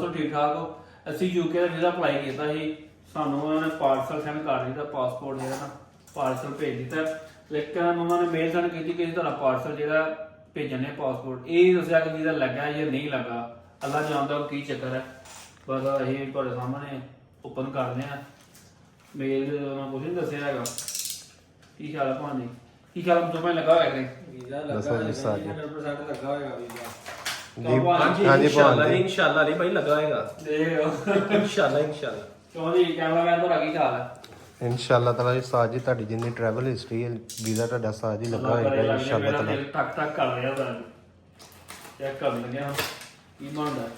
ਦੱਸੋ ਠੀਕ ਠਾਕ ਹੋ। ਅਸੀਂ ਯੂਕੇ ਦਾ ਵੀਜ਼ਾ ਅਪਲਾਈ ਕੀਤਾ ਸੀ, ਸਾਨੂੰ ਉਹਨਾਂ ਨੇ ਪਾਰਸਲ ਸੈਂਡ ਕਰ ਦਿੱਤਾ, ਪਾਸਪੋਰਟ ਜਿਹੜਾ ਨਾ ਪਾਰਸਲ ਭੇਜ ਦਿੱਤਾ, ਲੇਕਿਨ ਉਹਨਾਂ ਨੇ ਮੇਲ ਸੈਂਡ ਕੀਤੀ ਕਿ ਤੁਹਾਡਾ ਪਾਰਸਲ ਜਿਹੜਾ ਭੇਜਣ ਨੇ ਪਾਸਪੋਰਟ, ਇਹ ਦੱਸਿਆ ਕਿ ਵੀਜ਼ਾ ਲੱਗਾ ਜਾਂ ਨਹੀਂ ਲੱਗਾ। ਅੱਲਾ ਜਾਣਦਾ ਉਹ ਕੀ ਚੱਕਰ ਹੈ। ਬਸ ਅਸੀਂ ਤੁਹਾਡੇ ਸਾਹਮਣੇ ਓਪਨ ਕਰਦੇ ਹਾਂ ਮੇਲ, ਉਹਨਾਂ ਕੁਝ ਨਹੀਂ ਦੱਸਿਆ ਹੈਗਾ। ਕੀ ਖਿਆਲ ਹੈ ਭਾਜੀ, ਕੀ ਖਿਆਲ ਤੁਮੇ ਲੱਗਾ ਹੋਇਆ ਕਿ ਵੀਜ਼ਾ ਲੱਗਾ ਹੋਇਆ 100% ਲੱਗਾ ਹੋਏਗਾ ਵੀਜ਼ਾ। इंशाल्लाह नहीं भाई लगा होएगा इंशाल्लाह क्यों जी कैमरामैन ਤੁਹਾਡਾ ਕੀ ਖਿਆਲ ਹੈ? इंशाल्लाह ताला जी साज जी ਤੁਹਾਡੀ ਜਿੰਨੀ ਟਰੈਵਲ ਹਿਸਟਰੀ ਹੈ ਵੀਜ਼ਾ ਤੁਹਾਡਾ ਸਾਜ ਹੀ ਲੱਗਾ ਹੋਏਗਾ इंशाल्लाह ताला। ਟਕ ਟਕ ਕਰ ਰਿਹਾ ਤਾਂ ਚੈੱਕ ਕਰ ਲੈਂਦੇ ਹਾਂ ਕੀ ਬਣਦਾ।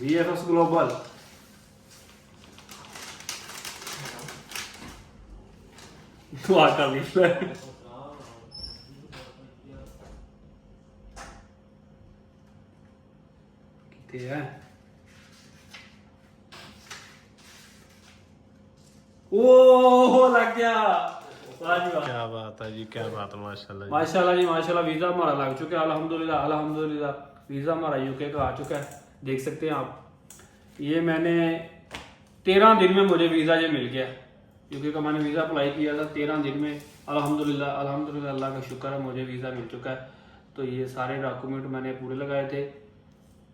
VFS Global दुआ कर ली कितने है ओ लग गया। क्या बात है जी, क्या बात है, माशाल्लाह जी। माशाल्लाह जी माशाल्लाह। वीज़ा हमारा लग चुका है अल्हम्दुलिल्लाह अल्हम्दुलिल्लाह। वीज़ा हमारा यूके का आ चुका है, देख सकते हैं आप। ये मैंने 13 दिन में मुझे वीज़ा ये मिल गया यूके का। मैंने वीज़ा अप्लाई किया था 13 दिन में अल्हम्दुलिल्लाह अल्हम्दुलिल्लाह, अल्लाह का शुक्र है मुझे वीज़ा मिल चुका है। तो ये सारे डॉक्यूमेंट मैंने पूरे लगाए थे।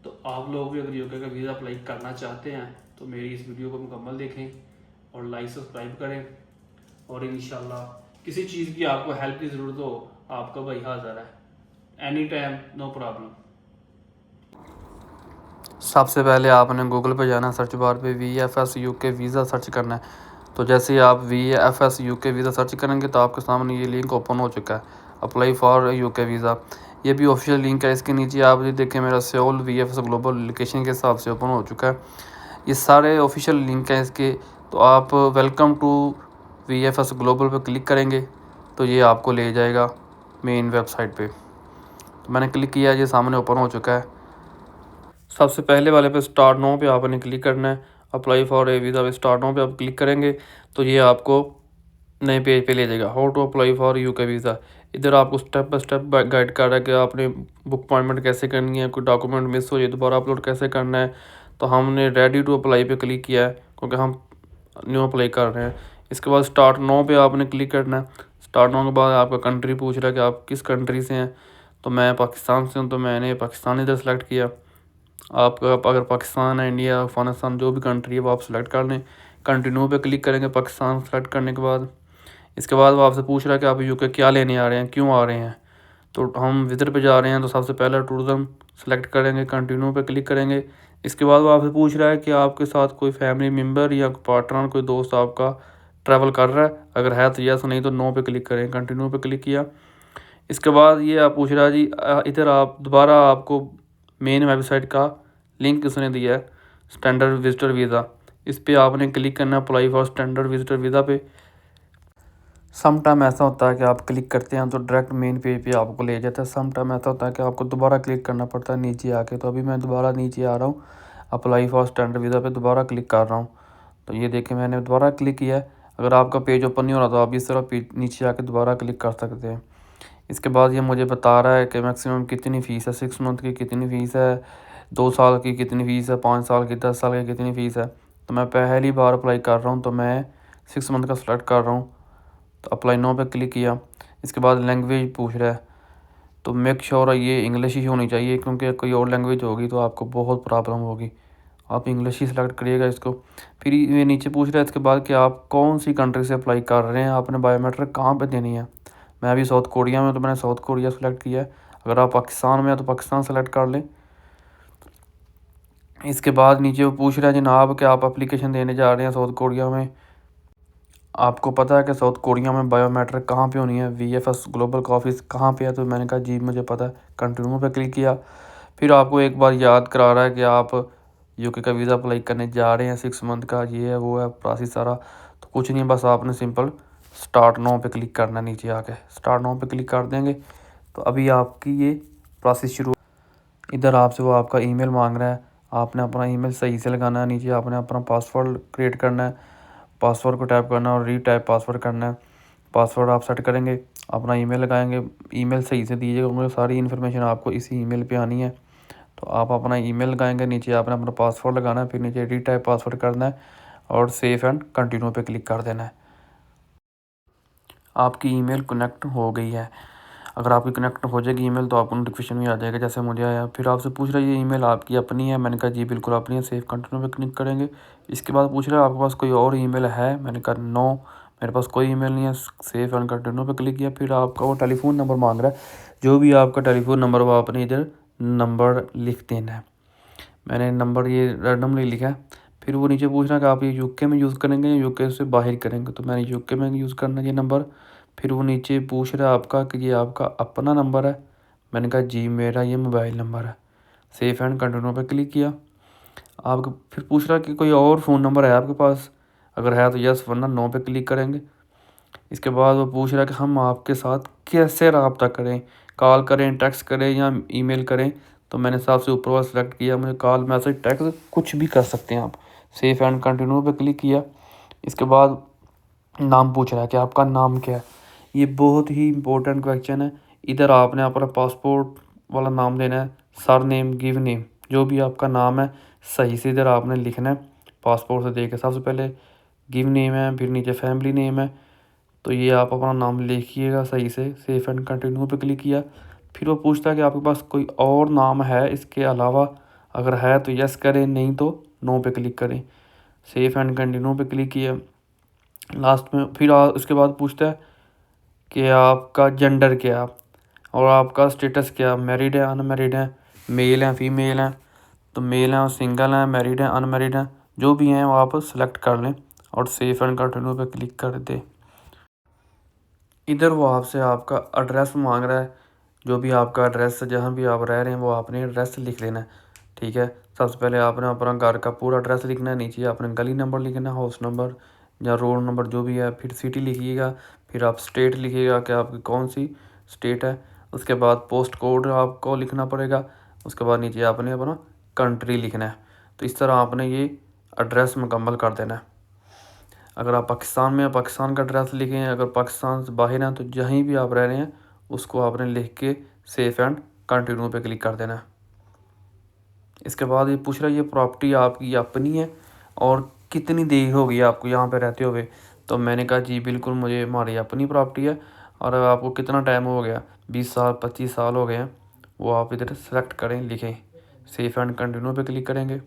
तो आप लोग भी अगर यूके का वीज़ा अप्लाई करना चाहते हैं तो मेरी इस वीडियो को मुकम्मल देखें और लाइक सब्सक्राइब करें, और इंशाल्लाह किसी चीज़ की आपको हेल्प की ज़रूरत हो आपका भाई हाज़िर है एनी टाइम, नो प्रॉब्लम। सबसे पहले आपने गूगल पे जाना, सर्च बार पे VFS UK वीज़ा सर्च करना है। तो जैसे ही आप VFS UK वीज़ा सर्च करेंगे तो आपके सामने ये लिंक ओपन हो चुका है, अप्लाई फॉर UK वीज़ा। ये भी ऑफिशियल लिंक है। इसके नीचे आप ये देखें मेरा सेओल VFS ग्लोबल लोकेशन के हिसाब से ओपन हो चुका है। ये सारे ऑफिशियल लिंक हैं इसके। तो आप वेलकम टू VFS ग्लोबल पे क्लिक करेंगे तो ये आपको ले जाएगा मेन वेबसाइट पे। तो मैंने क्लिक किया, ये सामने ओपन हो चुका है। सबसे पहले वाले पे स्टार्ट नाउ पे आपने क्लिक करना है, अप्लाई फॉर ए वीज़ा पे स्टार्ट नाउ पे आप क्लिक करेंगे तो ये आपको नए पेज पे ले जाएगा, how to apply for UK visa. इधर आपको स्टेप बाय स्टेप गाइड कर रहा है कि आपने बुक अपॉइंटमेंट कैसे करनी है, कोई डॉक्यूमेंट मिस हो जाए दोबारा अपलोड कैसे करना है। तो हमने रेडी टू अप्लाई पे क्लिक किया है क्योंकि हम न्यू अप्लाई कर रहे हैं। इसके बाद स्टार्ट नाउ पे आपने क्लिक करना है। स्टार्ट नाउ के बाद आपका कंट्री पूछ रहा है कि आप किस कंट्री से हैं। तो मैं पाकिस्तान से हूँ तो मैंने पाकिस्तान इधर सेलेक्ट किया। आपका अगर पाकिस्तान है, इंडिया, अफगानिस्तान, जो भी कंट्री है वो आप सेलेक्ट कर लें। कंटिन्यू पे क्लिक करेंगे पाकिस्तान सेलेक्ट करने के बाद। इसके बाद वो आपसे पूछ रहा है कि आप यूके क्या लेने आ रहे हैं, क्यों आ रहे हैं। तो हम विज़िट पे जा रहे हैं तो सबसे पहले टूरिज़म सेलेक्ट करेंगे, कंटिन्यू पे क्लिक करेंगे। इसके बाद वो आपसे पूछ रहा है कि आपके साथ कोई फैमिली मेम्बर या पार्टनर, कोई दोस्त आपका ट्रैवल कर रहा है। अगर है तो यस, नहीं तो नो पे क्लिक करें। कंटिन्यू पे क्लिक किया। इसके बाद ये आप पूछ रहा है जी इधर आप दोबारा आपको मेन वेबसाइट का लिंक इसने दिया है, स्टैंडर्ड विजिटर वीज़ा। इस पे आपने क्लिक करना है, apply for standard visitor visa पे। सम टाइम ऐसा होता है कि आप क्लिक करते हैं तो डायरेक्ट मेन पेज पे आपको ले जाता है। सम टाइम ऐसा होता है कि आपको दोबारा क्लिक करना पड़ता है नीचे आके। तो अभी मैं दोबारा नीचे आ रहा हूँ, अप्लाई फॉर स्टैंडर्ड वीज़ा पे दोबारा क्लिक कर रहा हूँ। तो ये देखें मैंने दोबारा क्लिक किया है। अगर आपका पेज ओपन नहीं हो रहा तो आप इस तरह नीचे आके दोबारा क्लिक कर सकते हैं। इसके बाद ये मुझे बता रहा है कि मैक्सिमम कितनी फ़ीस है, 6 मंथ की कितनी फ़ीस है, 2 साल की कितनी फ़ीस है, 5 साल की, 10 साल की कितनी फ़ीस है। तो मैं पहली बार अप्लाई कर रहा हूँ तो मैं 6 मंथ का सेलेक्ट कर रहा हूँ। तो अप्लाई नो पे क्लिक किया। इसके बाद लैंग्वेज पूछ रहा है तो मेक श्योर ये इंग्लिश ही होनी चाहिए, क्योंकि कोई और लैंग्वेज होगी तो आपको बहुत प्रॉब्लम होगी। आप इंग्लिश ही सेलेक्ट करिएगा इसको। फिर ये नीचे पूछ रहा है इसके बाद कि आप कौन सी कंट्री से अप्लाई कर रहे हैं, आपने बायोमेट्रिक कहाँ पे देनी है। मैं अभी साउथ कोरिया में हूं तो मैंने साउथ कोरिया सेलेक्ट किया है। अगर आप पाकिस्तान में हैं तो पाकिस्तान सेलेक्ट कर लें। इसके बाद नीचे वो पूछ रहा है जनाब कि आप एप्लीकेशन देने जा रहे हैं साउथ कोरिया में, आपको पता है कि साउथ कोरिया में बायोमेट्रिक कहाँ पे होनी है, VFS ग्लोबल का ऑफिस कहाँ पे है। तो मैंने कहा जी मुझे पता है। कंटिन्यू पे क्लिक किया। फिर आपको एक बार याद करा रहा है कि आप यूके का वीज़ा अप्लाई करने जा रहे हैं, 6 मंथ का, ये है वो है प्रोसेस सारा। तो कुछ नहीं, बस आपने सिंपल स्टार्ट नाउ पे क्लिक करना है। नीचे आके स्टार्ट नाउ पे क्लिक कर देंगे तो अभी आपकी ये प्रोसेस शुरू। इधर आपसे वो आपका ईमेल मांग रहा है, आपने अपना ईमेल सही से लगाना है। नीचे आपने अपना पासवर्ड क्रिएट करना है, पासवर्ड को टाइप करना है और रीटाइप पासवर्ड करना है। पासवर्ड आप सेट करेंगे, अपना ईमेल लगाएंगे, ईमेल सही से दीजिएगा क्योंकि सारी इन्फॉर्मेशन आपको इसी ईमेल पे आनी है। तो आप अपना ईमेल लगाएंगे, नीचे आपने अपना पासवर्ड लगाना है, फिर नीचे रीटाइप पासवर्ड करना है और सेव एंड कंटिन्यू पे क्लिक कर देना है। आपकी ईमेल कनेक्ट हो गई है। अगर आपकी कनेक्ट हो जाएगी ईमेल तो आपको नोटिफिकेशन भी आ जाएगा जैसे मुझे आया। फिर आपसे पूछ रहा है ये ईमेल आपकी अपनी है, मैंने कहा जी बिल्कुल अपनी है, सेव कंटिन्यू पे क्लिक करेंगे। इसके बाद पूछ रहा है आपके पास कोई और ईमेल है, मैंने कहा नो मेरे पास कोई ईमेल नहीं है, सेव एंड कंटिन्यू पे क्लिक किया। फिर आपका वो टेलीफोन नंबर मांग रहा है, जो भी आपका टेलीफोन नंबर वो आपने इधर नंबर लिख देना है। मैंने नंबर ये रैंडमली लिखा है। फिर वो नीचे पूछ रहा है कि आप ये यूके में यूज़ करेंगे या यूके से बाहर करेंगे, तो मैंने यूके में यूज़ करना है ये नंबर। फिर वो नीचे पूछ रहा है आपका कि ये आपका अपना नंबर है, मैंने कहा जी मेरा ये मोबाइल नंबर है। सेव एंड कंटिन्यू पे क्लिक किया। आपको फिर पूछ रहा है कि कोई और फ़ोन नंबर है आपके पास, अगर है तो यस वरना नो पे क्लिक करेंगे। इसके बाद वो पूछ रहा है कि हम आपके साथ कैसे रब्ता करें, कॉल करें, टेक्स्ट करें या ईमेल करें। तो मैंने सबसे ऊपर वाला सेलेक्ट किया, मुझे कॉल, मैसेज, टेक्स्ट कुछ भी कर सकते हैं आप। सेव एंड कंटिन्यू पे क्लिक किया। इसके बाद नाम पूछ रहा है कि आपका नाम क्या है। ये बहुत ही इंपॉर्टेंट क्वेश्चन है। इधर आपने अपना पासपोर्ट वाला नाम देना है, सर नेम, गिव नेम, जो भी आपका नाम है सही से इधर आपने लिखना है पासपोर्ट से देके। सबसे पहले गिव नेम है, फिर नीचे फैमिली नेम है, तो ये आप अपना नाम लिखिएगा सही से। सेव एंड कंटिन्यू पे क्लिक किया। फिर वो पूछता है कि आपके पास कोई और नाम है इसके अलावा, अगर है तो यस करें, नहीं तो नो पे क्लिक करें। सेव एंड कंटिन्यू पे क्लिक किया। लास्ट में फिर उसके बाद पूछता है कि आपका जेंडर क्या और आपका स्टेटस क्या, मैरिड है, अनमैरिड है, मेल है, फीमेल है। तो मेल हैं, सिंगल हैं, मैरिड हैं, अनमैरिड हैं, जो भी हैं वो आप सेलेक्ट कर लें और सेव एंड कंटिन्यू पे क्लिक कर दें। इधर वो आपसे आपका एड्रेस मांग रहा है, जो भी आपका एड्रेस जहाँ भी आप रह रहे हैं वो आपने एड्रेस लिख लेना है। ठीक है, सबसे पहले आपने अपना घर का पूरा एड्रेस लिखना है, नीचे आपने गली नंबर लिखना है, हाउस नंबर या रोड नंबर जो भी है, फिर सिटी लिखिएगा, फिर आप स्टेट लिखिएगा कि आपकी कौन सी स्टेट है। उसके बाद पोस्ट कोड आपको लिखना पड़ेगा। उसके बाद नीचे आपने अपना कंट्री लिखना है। तो इस तरह आपने ये एड्रेस मुकम्मल कर देना है। अगर आप पाकिस्तान में हैं पाकिस्तान का एड्रेस लिखें, अगर पाकिस्तान से बाहर हैं तो जहीं भी आप रह रहे हैं उसको आपने लिख के सेव एंड कंटिन्यू पे क्लिक कर देना है। इसके बाद ये पूछ रहा है ये प्रॉपर्टी आपकी अपनी है और कितनी देर हो गई आपको यहाँ पे रहते हुए। तो मैंने कहा जी बिल्कुल मुझे हमारी अपनी प्रॉपर्टी है। और आपको कितना टाइम हो गया, 20 साल 25 साल हो गए हैं, वो आप इधर सेलेक्ट करें, लिखें, सेव एंड कंटिन्यू पे क्लिक करेंगे।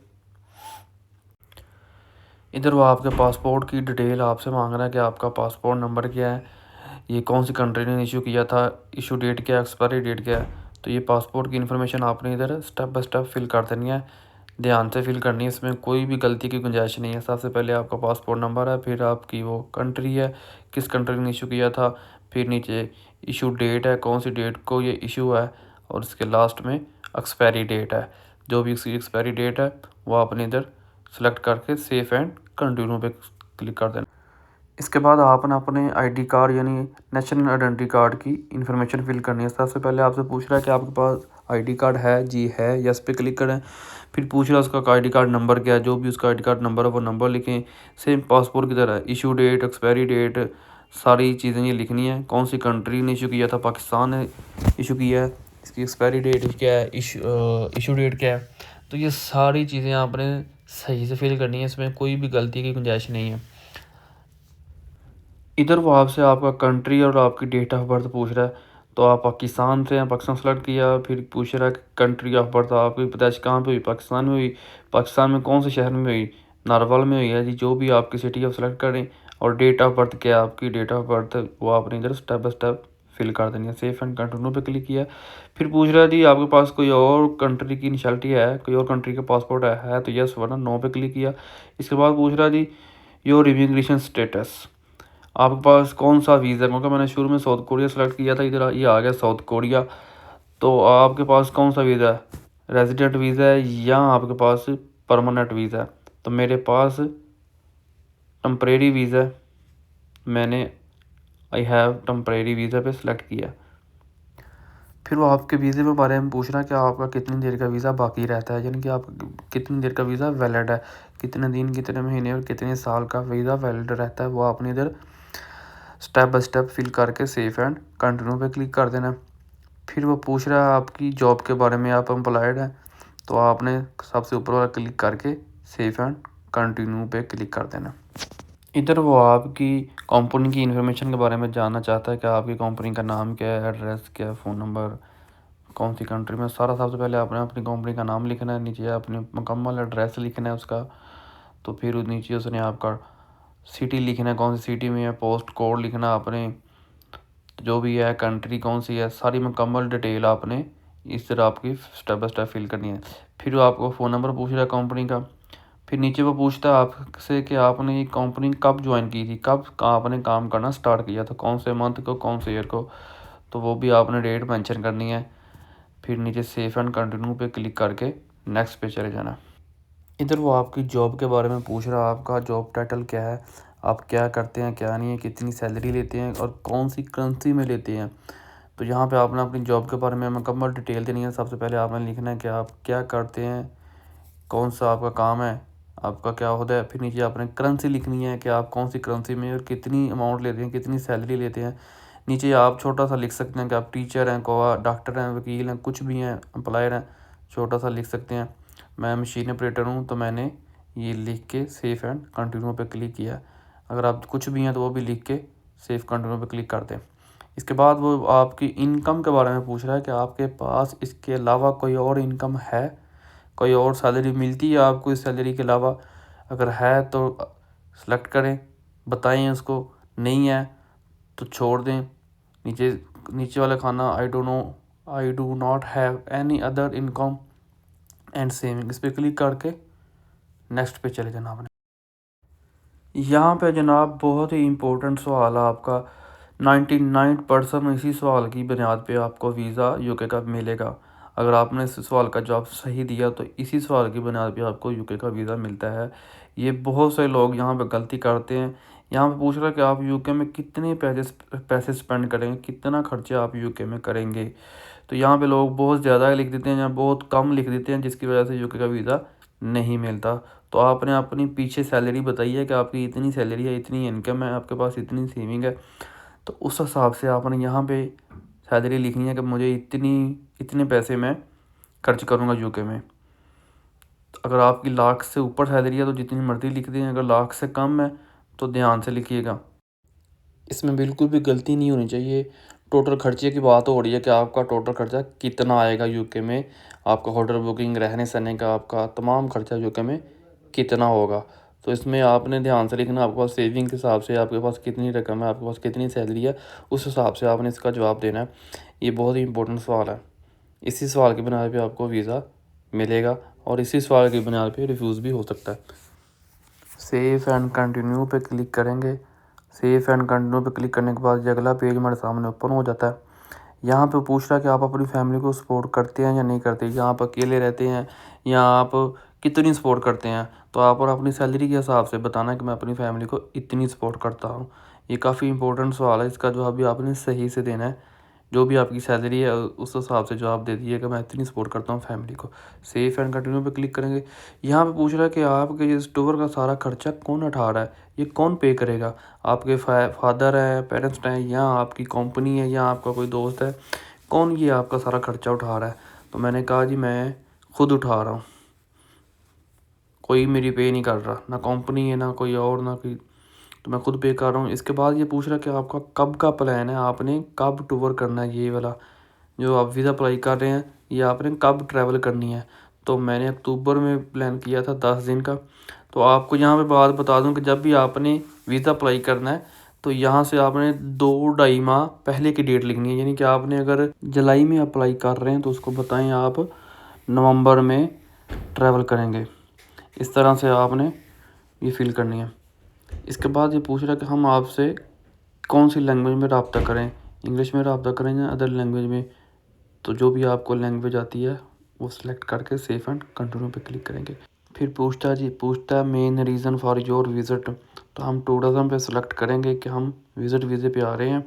इधर वो आपके पासपोर्ट की डिटेल आपसे मांग रहा है कि आपका पासपोर्ट नंबर क्या है, ये कौन सी कंट्री ने इशू किया था, इशू डेट क्या है, एक्सपायरी डेट क्या है। तो ये पासपोर्ट की इन्फॉर्मेशन आपने इधर स्टेप बाय स्टेप फिल कर देनी है, ध्यान से फिल करनी है, इसमें कोई भी गलती की गुंजाइश नहीं है। सबसे पहले आपका पासपोर्ट नंबर है, फिर आपकी वो कंट्री है, किस कंट्री ने इशू किया था, फिर नीचे इशू डेट है, कौन सी डेट को ये इशू है, और इसके लास्ट में एक्सपायरी डेट है। जो भी इसकी एक्सपायरी डेट है वो आपने इधर सेलेक्ट करके सेव एंड कंटिन्यू पे क्लिक कर देना। इसके बाद आपने अपने आईडी कार्ड यानी नेशनल आइडेंटिटी कार्ड की इन्फॉर्मेशन फिल करनी है। सबसे पहले आपसे पूछ रहा है कि आपके पास आईडी कार्ड है, जी है, यस पे क्लिक करें। फिर पूछ रहा है उसका आईडी कार्ड नंबर क्या है, जो भी उसका आईडी कार्ड नंबर है वो नंबर लिखें, सेम पासपोर्ट की तरह इशू डेट, एक्सपायरी डेट, सारी चीज़ें ये लिखनी है। कौन सी कंट्री ने इशू किया था, पाकिस्तान ने इशू किया है, इसकी एक्सपायरी डेट क्या है, इशू डेट क्या है। तो ये सारी चीज़ें आपने सही से फिल करनी है, इसमें कोई भी गलती की गुंजाइश नहीं है। इधर वो आपसे आपका कंट्री और आपकी डेट ऑफ बर्थ पूछ रहा है। तो आप पाकिस्तान से हैं, पाकिस्तान सेलेक्ट किया। फिर पूछ रहा है कि कंट्री ऑफ बर्थ आपकी पैदाइश कहाँ पे हुई, पाकिस्तान में हुई, पाकिस्तान में कौन से शहर में हुई, नारवल में हुई है जी, जो भी आपकी सिटी आप सेलेक्ट करें। और डेट ऑफ बर्थ क्या है आपकी, डेट ऑफ बर्थ वो आपने इधर स्टेप बाय स्टेप फिल कर देनी है। सेव एंड कंटिन्यू पे क्लिक किया। फिर पूछ रहा है जी आपके पास कोई और कंट्री की निशाल्टी है, कोई और कंट्री का पासपोर्ट है तो यस वरना नो पे क्लिक किया। इसके बाद पूछ रहा है जी योर इमिग्रेशन स्टेटस, आपके पास कौन सा वीज़ा है, क्योंकि मैंने शुरू में साउथ कोरिया सेलेक्ट किया था, इधर ये आ गया साउथ कोरिया। तो आपके पास कौन सा वीज़ा है, रेजिडेंट वीज़ा है या आपके पास परमानेंट वीज़ा है। तो मेरे पास टेम्परेरी वीज़ा है, मैंने आई हैव टेम्परेरी वीज़ा पे सिलेक्ट किया। फिर वो आपके वीज़े के बारे में पूछ रहा है कि आपका कितनी देर का वीज़ा बाकी रहता है, यानी कि आप कितनी देर का वीज़ा वैलिड है, कितने दिन, कितने महीने और कितने साल का वीज़ा वैलिड रहता है। वो आपने इधर स्टेप बाय स्टेप फिल करके सेफ एंड कंटिन्यू पे क्लिक कर देना। फिर वो पूछ रहा है आपकी जॉब के बारे में, आप एम्प्लॉयड हैं, तो आपने सबसे ऊपर वाला क्लिक करके सेफ एंड कंटिन्यू पे क्लिक कर देना। इधर वो आपकी कंपनी की इन्फॉर्मेशन के बारे में जानना चाहता है कि आपकी कंपनी का नाम क्या है, एड्रेस क्या है, फ़ोन नंबर, कौन सी कंट्री में। सारा सबसे पहले आपने अपनी कंपनी का नाम लिखना है, नीचे अपनी मुकम्मल एड्रेस लिखना है उसका, तो फिर नीचे उसने आपका सिटी लिखना है, कौन सी सिटी में है, पोस्ट कोड लिखना आपने, जो भी है कंट्री कौन सी है, सारी मुकम्मल डिटेल आपने इस तरह आपकी स्टेप बाय स्टेप फिल करनी है। फिर वो आपको फ़ोन नंबर पूछ रहा है कंपनी का। फिर नीचे वो पूछता है आपसे कि आपने ये कंपनी कब ज्वाइन की थी, कब आपने काम करना स्टार्ट किया था, कौन से मंथ को, कौन से ईयर को, तो वो भी आपने डेट मेंशन करनी है। फिर नीचे सेफ एंड कंटिन्यू पे क्लिक करके नेक्स्ट पे चले जाना। इधर वो आपकी जॉब के बारे में पूछ रहा है, आपका जॉब टाइटल क्या है, आप क्या करते हैं, क्या नहीं है, कितनी सैलरी लेते हैं और कौन सी करेंसी में लेते हैं। तो यहाँ पे आपने अपनी जॉब के बारे में मुकम्मल डिटेल देनी है। सबसे पहले आपने लिखना है कि आप क्या करते हैं, कौन सा आपका काम है, आपका क्या होता है। फिर नीचे आपने करेंसी लिखनी है कि आप कौन सी करेंसी में और कितनी अमाउंट लेते हैं, कितनी सैलरी लेते हैं। नीचे आप छोटा सा लिख सकते हैं कि आप टीचर हैं, डॉक्टर हैं, वकील हैं, कुछ भी हैं, एम्प्लॉयर हैं, छोटा सा लिख सकते हैं। मैं मशीन ऑपरेटर हूँ, तो मैंने ये लिख के सेफ एंड कंटिन्यू पे क्लिक किया। अगर आप कुछ भी हैं तो वो भी लिख के सेफ कंटिन्यू पे क्लिक कर दें। इसके बाद वो आपकी इनकम के बारे में पूछ रहा है कि आपके पास इसके अलावा कोई और इनकम है, कोई और सैलरी मिलती है आपको इस सैलरी के अलावा। अगर है तो सेलेक्ट करें, बताएं उसको, नहीं है तो छोड़ दें। नीचे वाला खाना I do not have any other income and saving, इस पर क्लिक करके नेक्स्ट पे चले जाना आपने। यहाँ पे जनाब बहुत ही इम्पोर्टेंट सवाल है आपका, 99% इसी सवाल की बुनियाद पे आपको वीज़ा यूके का मिलेगा। अगर आपने इस सवाल का जवाब सही दिया तो इसी सवाल की बुनियाद पे आपको यूके का वीज़ा मिलता है। ये बहुत से लोग यहाँ पे गलती करते हैं। यहाँ पे पूछ रहा है कि आप यूके में कितने पैसे स्पेंड करेंगे, कितना खर्चा आप यूके में करेंगे। तो यहाँ पे लोग बहुत ज़्यादा लिख देते हैं या बहुत कम लिख देते हैं, जिसकी वजह से यूके का वीज़ा नहीं मिलता। तो आपने अपनी पीछे सैलरी बताई है कि आपकी इतनी सैलरी है, इतनी इनकम है, आपके पास इतनी सेविंग है, तो उस हिसाब से आपने यहाँ पे सैलरी लिखनी है कि मुझे इतने पैसे मैं खर्च करूँगा यूके में। अगर आपकी लाख से ऊपर सैलरी है तो जितनी मर्ज़ी लिख दें, अगर लाख से कम है तो ध्यान से लिखिएगा। इसमें बिल्कुल भी गलती नहीं होनी चाहिए। टोटल खर्चे की बात हो रही है कि आपका टोटल खर्चा कितना आएगा यूके में, आपका होटल बुकिंग, रहने सहने का, आपका तमाम खर्चा यूके में कितना होगा। तो इसमें आपने ध्यान से लिखना, आपके पास सेविंग के हिसाब से आपके पास कितनी रकम है, आपके पास कितनी सैलरी है, उस हिसाब से आपने इसका जवाब देना है। ये बहुत ही इंपॉर्टेंट सवाल है। इसी सवाल की बुनियाद पे आपको वीज़ा मिलेगा और इसी सवाल की बुनियाद पे रिफ्यूज़ भी हो सकता है। सेफ एंड कंटिन्यू पे क्लिक करेंगे। सेफ एंड कंटिन्यू पे क्लिक करने के बाद ये अगला पेज हमारे सामने ओपन हो जाता है। यहाँ पे पूछ रहा है कि आप अपनी फैमिली को सपोर्ट करते हैं या नहीं करते, या आप अकेले रहते हैं या आप कितनी सपोर्ट करते हैं। तो आप और अपनी सैलरी के हिसाब से बताना है कि मैं अपनी फैमिली को इतनी सपोर्ट करता हूँ। ये काफ़ी इंपॉर्टेंट सवाल है, इसका जवाब भी आपने सही से देना है। जो भी आपकी सैलरी है उस हिसाब से जवाब दे दीजिए कि मैं इतनी सपोर्ट करता हूँ फैमिली को। सेफ एंड कंटिन्यू पे क्लिक करेंगे। यहाँ पे पूछ रहा है कि आपके ये टूर का सारा खर्चा कौन उठा रहा है, ये कौन पे करेगा। आपके फादर हैं, पेरेंट्स हैं, या आपकी कंपनी है, या आपका कोई दोस्त है, कौन ये आपका सारा खर्चा उठा रहा है। तो मैंने कहा जी मैं खुद उठा रहा हूँ, कोई मेरी पे नहीं कर रहा, ना कंपनी है, ना कोई और, ना कोई, तो मैं खुद पे कर रहा हूँ। इसके बाद ये पूछ रहा है कि आपका कब का प्लान है, आपने कब टूर करना है। ये वाला जो आप वीज़ा अप्लाई कर रहे हैं, ये आपने कब ट्रैवल करनी है। तो मैंने अक्टूबर में प्लान किया था 10 दिन का। तो आपको यहाँ पे बात बता दूँ कि जब भी आपने वीज़ा अप्लाई करना है तो यहाँ से आपने 2-2.5 माह पहले की डेट लिखनी है। यानी कि आपने अगर जुलाई में अप्लाई कर रहे हैं तो उसको बताएं आप नवंबर में ट्रैवल करेंगे। इस तरह से आपने ये फिल करनी है। इसके बाद ये पूछ रहा है कि हम आपसे कौन सी लैंग्वेज में रब्ता करें, इंग्लिश में रब्ता करें या अदर लैंग्वेज में। तो जो भी आपको लैंग्वेज आती है वो सिलेक्ट करके सेफ एंड कंटिन्यू पे क्लिक करेंगे। फिर पूछता है main reason for your visit. तो हम टूरिज़म पे सेलेक्ट करेंगे कि हम विज़िट वीज़े पे आ रहे हैं।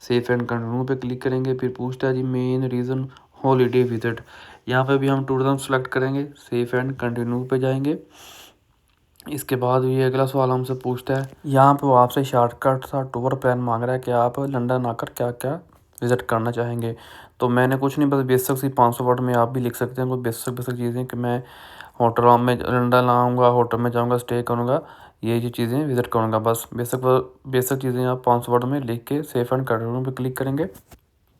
सेफ एंड कंटिन्यू पे क्लिक करेंगे। फिर पूछता है जी मेन रीज़न हॉलीडे विज़िट, यहाँ पे भी हम टूरिज़म सेलेक्ट करेंगे, सेफ एंड कंटिन्यू पे जाएंगे। इसके बाद ये अगला सवाल हमसे पूछता है, यहाँ पे वो आपसे शॉर्टकट सा टूर प्लान मांग रहा है कि आप लंदन आकर क्या क्या विज़िट करना चाहेंगे। तो मैंने कुछ नहीं, बस बेसिक सी 500 वर्ड में आप भी लिख सकते हैं कोई बेसिक बेसिक चीज़ें कि मैं होटल में लंदन आऊँगा, होटल में जाऊँगा, स्टे करूँगा, ये जो चीज़ें विज़िट करूँगा। बस बेसिक चीज़ें आप 500 वर्ड में लिख के सेफ एंड कंटिन्यू पे क्लिक करेंगे।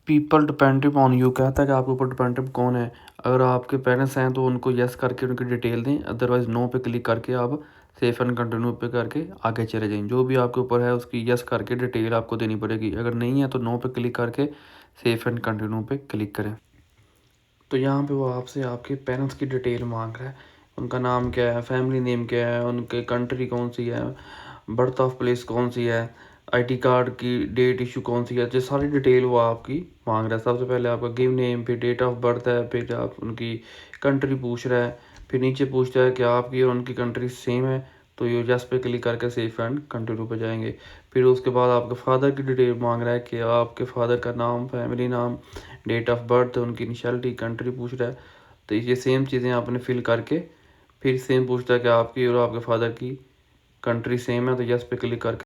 पीपल डिपेंडेंट ऑन यू कहता है कि आपके ऊपर डिपेंडेंट कौन है। अगर आपके पेरेंट्स हैं तो उनको यस करके उनकी डिटेल दें, अदरवाइज़ नो पे क्लिक करके आप सेफ एंड कंटिन्यू पे करके आगे चले जाएं। जो भी आपके ऊपर है उसकी यस करके डिटेल आपको देनी पड़ेगी। अगर नहीं है तो नो पे क्लिक करके सेफ एंड कंटिन्यू पे क्लिक करें। तो यहाँ पे वो आपसे आपके पेरेंट्स की डिटेल मांग रहा है, उनका नाम क्या है, फैमिली नेम क्या है, उनके कंट्री कौन सी है, बर्थ ऑफ प्लेस कौन सी है, आईडी कार्ड की डेट इशू कौन सी है, जो सारी डिटेल वो आपकी मांग रहा है। सबसे पहले आपका गिव नेम, फिर डेट ऑफ बर्थ है, फिर आप उनकी कंट्री पूछ रहा है, फिर नीचे पूछता है कि आपकी और उनकी कंट्री सेम है, तो ये जस्ट पे क्लिक करके सेफ एंड कंटिन्यू पे जाएंगे। फिर उसके बाद आपके फादर की डिटेल मांग रहा है कि आपके फादर का नाम, फैमिली नाम, डेट ऑफ बर्थ, उनकी निशैलिटी, कंट्री पूछ रहा है। तो ये सेम चीज़ें आपने फिल करके फिर सेम पूछता है कि आपकी और आपके फादर की कंट्री सेम है, तो यस पे क्लिक करके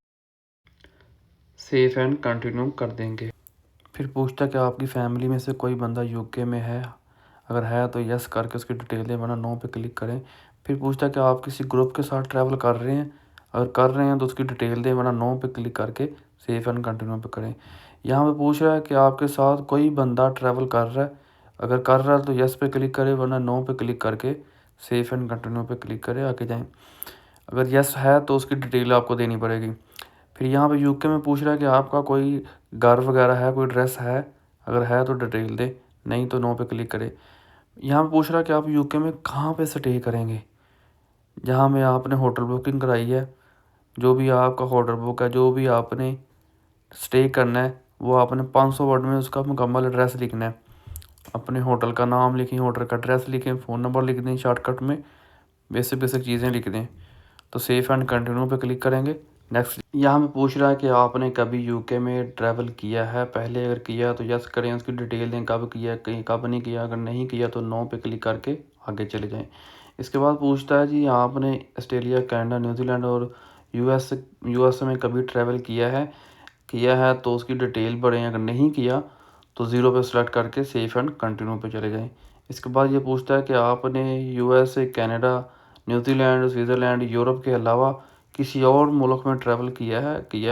सेफ एंड कंटिन्यू कर देंगे। फिर पूछता है कि आपकी फैमिली में से कोई बंदा यूके में है, अगर है तो यस करके उसकी डिटेल दें, वरना नो पे क्लिक करें। फिर पूछता है कि आप किसी ग्रुप के साथ ट्रैवल कर रहे हैं, अगर कर रहे हैं तो उसकी डिटेल दें, वरना नो पे क्लिक करके सेफ एंड कंटिन्यू पे करें। यहाँ पे पूछ रहा है कि आपके साथ कोई बंदा ट्रैवल कर रहा है, अगर कर रहा है तो यस पे क्लिक करें, वरना नो पे क्लिक करके सेफ एंड कंटिन्यू पे क्लिक करें, आगे जाएँ। अगर यस है तो उसकी डिटेल आपको देनी पड़ेगी। फिर यहाँ पे यूके में पूछ रहा है कि आपका कोई घर वगैरह है, कोई ड्रेस है, अगर है तो डिटेल दे, नहीं तो नो पे क्लिक करें। यहाँ पे पूछ रहा है कि आप यूके में कहाँ पे स्टे करेंगे, जहाँ में आपने होटल बुकिंग कराई है, जो भी आपका होटल बुक है, जो भी आपने स्टे करना है, वो आपने 500 वर्ड में उसका मुकम्मल एड्रेस लिखना है। अपने होटल का नाम लिखें, होटल का एड्रेस लिखें, फ़ोन नंबर लिख दें, शॉर्टकट में बेसिक बेसिक चीज़ें लिख दें। तो सेफ एंड कंटिन्यू पे क्लिक करेंगे। नेक्स्ट यहाँ पे पूछ रहा है कि आपने कभी यूके में ट्रैवल किया है पहले, अगर किया तो यस करें, उसकी डिटेल दें, कब किया, कहीं कब नहीं किया, अगर नहीं किया तो नो पे क्लिक करके आगे चले जाएं। इसके बाद पूछता है जी आपने ऑस्ट्रेलिया, कनाडा, न्यूजीलैंड और यूएस में कभी ट्रैवल किया है तो उसकी डिटेल भरें, अगर नहीं किया तो ज़ीरो पे सेलेक्ट करके सेफ एंड कंटिन्यू पे चले जाएं। इसके बाद ये पूछता है कि आपने USA, Canada, New Zealand, Switzerland, Europe के अलावा किसी और मुल्क में ट्रैवल किया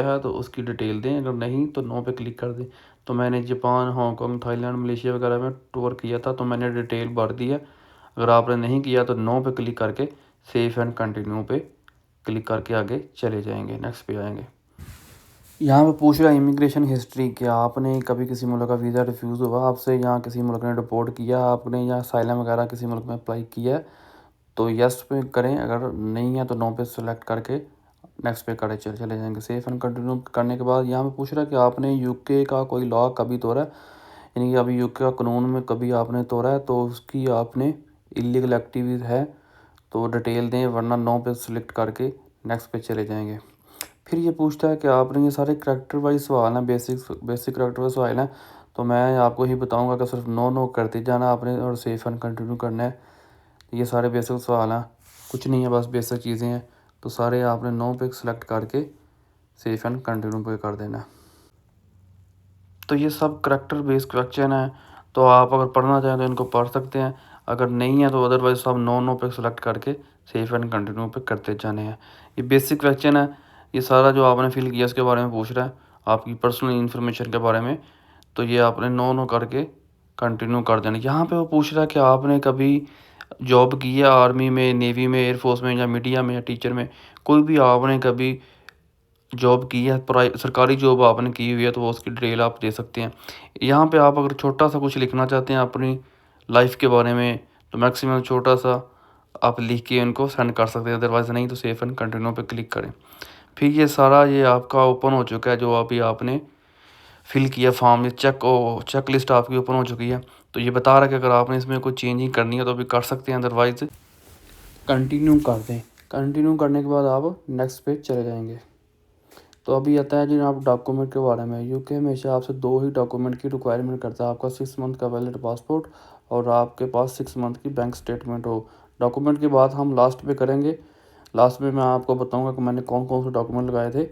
है तो उसकी डिटेल दें, अगर नहीं तो नो पे क्लिक कर दें। तो मैंने जापान, हांगकांग, थाईलैंड, मलेशिया वगैरह में टूर किया था, तो मैंने डिटेल भर दी है। अगर आपने नहीं किया तो नो पे क्लिक करके सेफ एंड कंटिन्यू पे क्लिक करके आगे चले जाएंगे, नेक्स्ट पे आएंगे। यहाँ पे पूछ रहा है इमिग्रेशन हिस्ट्री, कि आपने कभी किसी मुल्क का वीज़ा रिफ्यूज़ हुआ आपसे, या किसी मुल्क ने डिपोर्ट किया आपने, या साइलम वगैरह किसी मुल्क में अप्लाई किया है, तो यस पे करें, अगर नहीं है तो नो पे सेलेक्ट करके नेक्स्ट पे चले जाएंगे। सेफ एंड कंटिन्यू करने के बाद यहाँ पे पूछ रहा है कि आपने यूके का कोई लॉ कभी तोड़ा है, यानी कि अभी यूके का कानून में कभी आपने तोड़ा है तो उसकी आपने इलीगल एक्टिविटीज़ है तो डिटेल दें, वरना नो पे सेलेक्ट करके नेक्स्ट पे चले जाएंगे। फिर ये पूछता है कि आपने, ये सारे करैक्टर वाइज सवाल हैं, बेसिक करैक्टर वाइज सवाल हैं, तो मैं आपको ही बताऊंगा कि सिर्फ नो करते जाना आपने और सेफ एंड कंटिन्यू करना है। ये सारे बेसिक सवाल हैं, कुछ नहीं है, बस बेसिक चीज़ें हैं, तो सारे आपने नो पे सेलेक्ट करके सेफ एंड कंटिन्यू पे कर देना है। तो ये सब करैक्टर बेस्ड क्वेश्चन है, तो आप अगर पढ़ना चाहें तो इनको पढ़ सकते हैं, अगर नहीं है तो अदरवाइज सब नो पे सेलेक्ट करके सेफ एंड कंटिन्यू पे करते जाने हैं। ये बेसिक क्वेश्चन है, ये सारा जो आपने फिल किया उसके बारे में पूछ रहा है, आपकी पर्सनल इन्फॉर्मेशन के बारे में, तो ये आपने नो करके कंटिन्यू कर देना। यहाँ पे वो पूछ रहा है कि आपने कभी जॉब की है आर्मी में, नेवी में, एयरफोर्स में, या मीडिया में, या टीचर में, कोई भी आपने कभी जॉब की है, सरकारी जॉब आपने की हुई है, तो वो उसकी डिटेल आप दे सकते हैं। यहाँ पे आप अगर छोटा सा कुछ लिखना चाहते हैं अपनी लाइफ के बारे में, तो मैक्सिमम छोटा सा आप लिख के उनको सेंड कर सकते हैं, अदरवाइज़ नहीं तो सेफ एंड कंटिन्यू पे क्लिक करें। फिर ये सारा ये आपका ओपन हो चुका है, जो अभी आपने फिल किया फॉर्म, ये चेक लिस्ट आपकी ओपन हो चुकी है। तो ये बता रहा है कि अगर आपने इसमें कोई चेंजिंग करनी है तो अभी कर सकते हैं, अदरवाइज़ कंटिन्यू कर दें। कंटिन्यू करने के बाद आप नेक्स्ट पे चले जाएंगे। तो अभी आता है जी आप डॉक्यूमेंट के बारे में। यूके हमेशा आपसे 2 ही डॉक्यूमेंट की रिक्वायरमेंट करता है, आपका 6 मंथ का वैलिड पासपोर्ट और आपके पास 6 मंथ की बैंक स्टेटमेंट हो। डॉक्यूमेंट की बात हम लास्ट में करेंगे। लास्ट में मैं आपको बताऊंगा कि मैंने कौन कौन से डॉक्यूमेंट लगाए थे।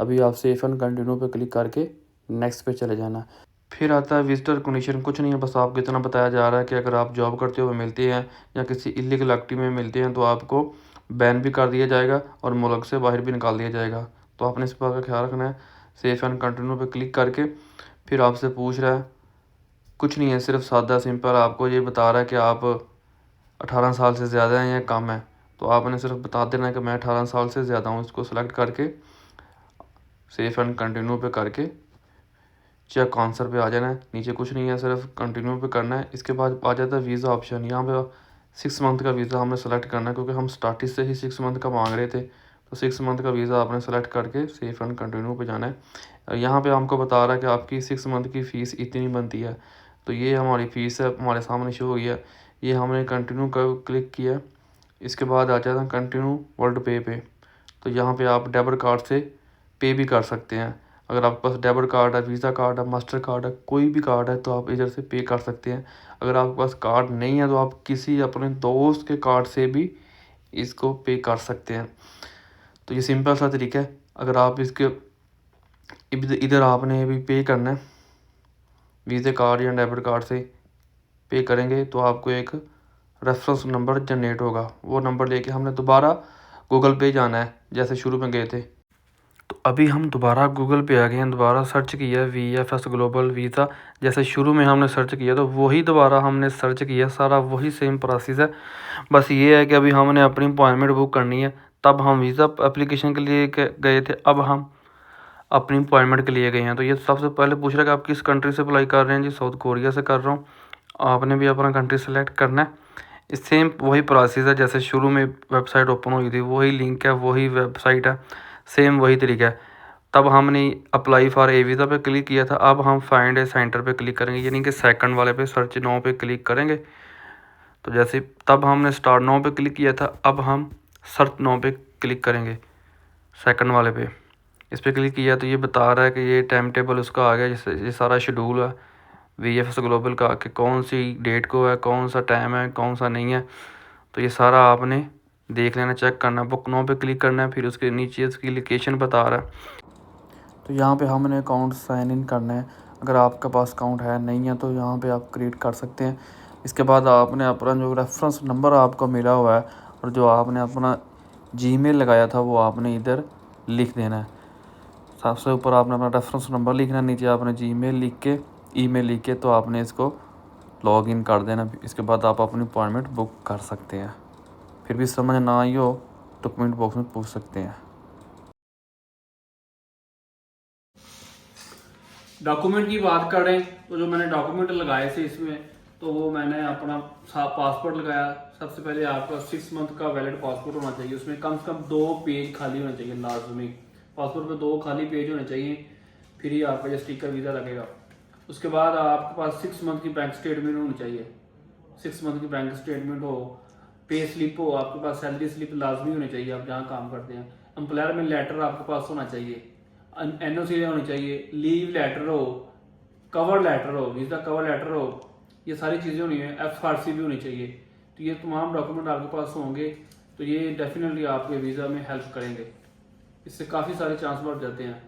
अभी आप सेफ एंड कंटिन्यू पे क्लिक करके नेक्स्ट पे चले जाना। फिर आता है विजिटर कंडीशन। कुछ नहीं है, बस आपको इतना बताया जा रहा है कि अगर आप जॉब करते हुए मिलते हैं या किसी इलीगल एक्टिविटी में मिलते हैं तो आपको बैन भी कर दिया जाएगा और मुल्क से बाहर भी निकाल दिया जाएगा। तो आपने इस बात का ख्याल रखना है। सेफ एंड कंटिन्यू पे क्लिक करके फिर आपसे पूछ रहा है, कुछ नहीं है, सिर्फ सादा सिंपल आपको ये बता रहा है कि आप 18 साल से ज़्यादा हैं या कम है। तो आपने सिर्फ बता देना है कि मैं 18 साल से ज़्यादा हूँ। इसको सेलेक्ट करके सेफ एंड कंटिन्यू पे करके चेक आंसर पे आ जाना है। नीचे कुछ नहीं है, सिर्फ कंटिन्यू पे करना है। इसके बाद आ जाता है वीज़ा ऑप्शन। यहाँ पे 6 मंथ का वीज़ा हमने सेलेक्ट करना है क्योंकि हम स्टार्टिंग से ही 6 मंथ का मांग रहे थे। तो 6 मंथ का वीज़ा आपने सेलेक्ट करके सेफ एंड कंटिन्यू पे जाना है। यहाँ पे हमको बता रहा है कि आपकी 6 मंथ की फ़ीस इतनी बनती है। तो ये हमारी फ़ीस है, हमारे सामने शो हुई है। ये हमने कंटिन्यू का क्लिक किया। इसके बाद आ जाता है कंटिन्यू वर्ल्ड पे पे। तो यहाँ पे आप डेबिट कार्ड से पे भी कर सकते हैं। अगर आपके पास डेबिट कार्ड है, वीज़ा कार्ड है, मास्टर कार्ड है, कोई भी कार्ड है तो आप इधर से पे कर सकते हैं। अगर आपके पास कार्ड नहीं है तो आप किसी अपने दोस्त के कार्ड से भी इसको पे कर सकते हैं। तो ये सिंपल सा तरीका है। अगर आप इसके इधर आपने भी पे करना है, वीज़ा कार्ड या डेबिट कार्ड से पे करेंगे तो आपको एक रेफरेंस नंबर जनरेट होगा। वो नंबर लेके हमने दोबारा गूगल पे जाना है जैसे शुरू में गए थे। तो अभी हम दोबारा गूगल पे आ गए हैं, दोबारा सर्च किया VFS ग्लोबल वीज़ा। जैसे शुरू में हमने सर्च किया तो वही दोबारा हमने सर्च किया, सारा वही सेम प्रोसेस है। बस ये है कि अभी हमने अपनी अपॉइंटमेंट बुक करनी है। तब हम वीज़ा एप्लीकेशन के लिए गए थे, अब हम अपनी अपॉइंटमेंट के लिए गए हैं। तो ये सबसे पहले पूछ रहा है कि आप किस कंट्री से अप्लाई कर रहे हैं। जी साउथ कोरिया से कर रहा हूँ। आपने भी अपना कंट्री सेलेक्ट करना है। इस सेम वही प्रोसेस है जैसे शुरू में वेबसाइट ओपन हुई थी, वही लिंक है, वही वेबसाइट है, सेम वही तरीका है। तब हमने अप्लाई फॉर ए वीज़ा पे क्लिक किया था। अब हम फाइंड ए सेंटर पे क्लिक करेंगे, यानी कि सेकंड वाले पे सर्च नाउ पे क्लिक करेंगे। तो जैसे तब हमने स्टार्ट नाउ पे क्लिक किया था, अब हम सर्च नाउ पे क्लिक करेंगे सेकंड वाले पे। इस पर क्लिक किया तो ये बता रहा है कि ये टाइम टेबल उसका आ गया, जैसे ये सारा शेड्यूल है VFS ग्लोबल का कि कौन सी डेट को है, कौन सा टाइम है, कौन सा नहीं है। तो ये सारा आपने देख लेना, चेक करना है। बुक नाउ पे क्लिक करना है, फिर उसके नीचे उसकी लोकेशन बता रहा है। तो यहाँ पे हमने अकाउंट साइन इन करना है। अगर आपके पास अकाउंट है नहीं है तो यहाँ पे आप क्रिएट कर सकते हैं। इसके बाद आपने अपना जो रेफरेंस नंबर आपको मिला हुआ है और जो आपने अपना जीमेल लगाया था वो आपने इधर लिख देना है। सबसे ऊपर आपने अपना रेफरेंस नंबर लिखना है, नीचे आपने जीमेल लिख के ईमेल लिख के तो आपने इसको लॉग इन कर देना। इसके बाद आप अपनी अपॉइंटमेंट बुक कर सकते हैं। फिर भी समझ ना आई हो तो कमेंट बॉक्स में पूछ सकते हैं। डॉक्यूमेंट की बात करें तो जो मैंने डॉक्यूमेंट लगाए थे इसमें, तो वो मैंने अपना पासपोर्ट लगाया। सबसे पहले आपका 6 मंथ का वैलिड पासपोर्ट होना चाहिए। उसमें कम से कम 2 पेज खाली होने चाहिए। लाजमी पासपोर्ट पे 2 खाली पेज होने चाहिए, फिर ही आपका जो स्टिकर वीज़ा लगेगा। उसके बाद आपके पास 6 मंथ की बैंक स्टेटमेंट होनी चाहिए। 6 मंथ की बैंक स्टेटमेंट हो, पे स्लिप हो, आपके पास सैलरी स्लिप लाजमी होनी चाहिए आप जहाँ काम करते हैं। एम्प्लॉयर में लेटर आपके पास होना चाहिए, NOC होनी चाहिए, लीव लेटर हो, कवर लेटर हो, वीज़ा कवर लेटर हो, ये सारी चीज़ें होनी है। FRC भी होनी चाहिए। तो ये तमाम डॉक्यूमेंट आपके पास होंगे तो ये डेफिनेटली आपके वीज़ा में हेल्प करेंगे। इससे काफ़ी सारे चांस बढ़ जाते हैं।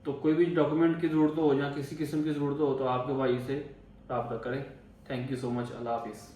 तो कोई भी डॉक्यूमेंट की ज़रूरत हो या किसी किस्म की ज़रूरत हो तो आपके भाई से रब्ता करें। Thank you so much. अल्लाह हाफिज़।